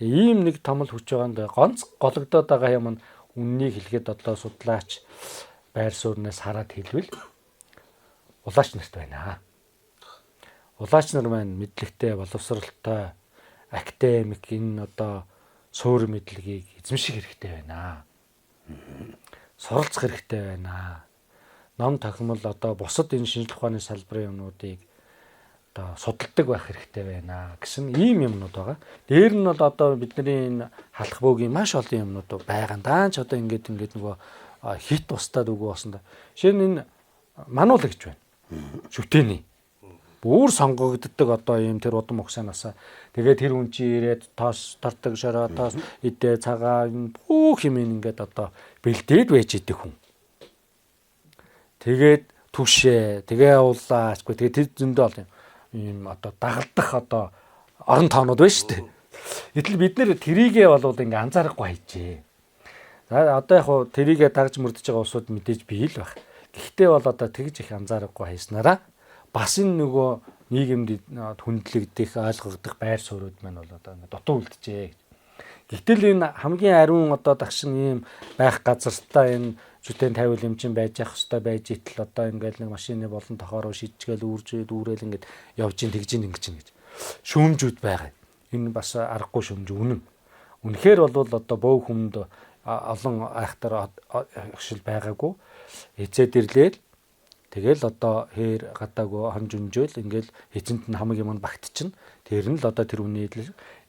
Тэгээ ийм нэг томол хүч байгаанд гонц гологдоод байгаа юм нь үннийг хэлгээд одоо судлаач байр сууриас хараад хэлвэл улаач нарт байна. Улаач нар маань мэдлэгтэй, боловсралтай, академик энэ одоо суур мэдлэгийг эзэмших хэрэгтэй байна. Суралцах хэрэгтэй байна. Ном тохимол одоо бусад энэ шинжлэх ухааны салбарын юмнуудыг одоо судалдаг байх хэрэгтэй байна гэсэн ийм юмнууд байгаа. Дээр нь бол одоо бидний энэ халах бөөгийн маш олон юмнууд байгаа. Даанч одоо ингээд нөгөө хит устдаад үгүй болсон да. Жишээ нь энэ мануул гэж байна. Шүтээний. Бүр сонгогддог одоо ийм тэр удам угсаанасаа. Тэгээд тэр хүн чи ирээд тоос тартаг шороо тоос идэ цагаан бүх юм ингээд одоо бэлдээд байж идэх хүн. Тэгээд түшээ, тэгээ уулаачгүй тэгээд тэр зөндөө бол ийм одоо дагалдах одоо орон тоонууд байна шүү дээ. Гэтэл бид нэр тэрийгээ болвол ингээ анзаарахгүй хайжээ. За одоо яг хуу тэрийгээ дагж мөрдөж байгаа усуд мэдээж бий л байх. Гэхдээ бол одоо тэгж их анзаарахгүй хайснараа бас энэ нөгөө нийгэмд хүндлэгдэх, ойлгогдох байр суурьуд маань бол одоо ингээ дутуу үлджээ. Гэтэл энэ хамгийн ариун одоо дагшин ийм байх газартаа энэ шүтэн тавил юм чин байж явах хөстэй байж итэл одоо ингээл нэг машины болон тохороо шидчихэл үүрээл ингээд явж ин тэгж ин ингэж гэж шүүмжүүд байгаа. Энэ бас аргагүй шүүмж үнэн. Үнэхээр бол одоо бөөх хүнд олон айхтар агшил байгаагүй. Эцээд ирлээл тэгэл одоо хээр гадаагүй хонж өнжөөл ингээл эзэнт нь хамаг юм багтчихна. Тэр нь л одоо тэр үний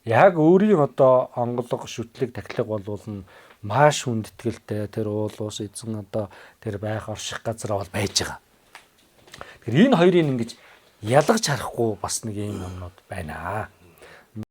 яг өөрийн одоо онголго шүтлэг тахилга болвол маш хүндэтгэлтэй тэр уул ус эзэн одоо тэр байх орших газар бол байж байгаа. Тэгэхээр энэ хоёрыг ингэж ялгаж харахгүй бас нэг юм юмнууд байна.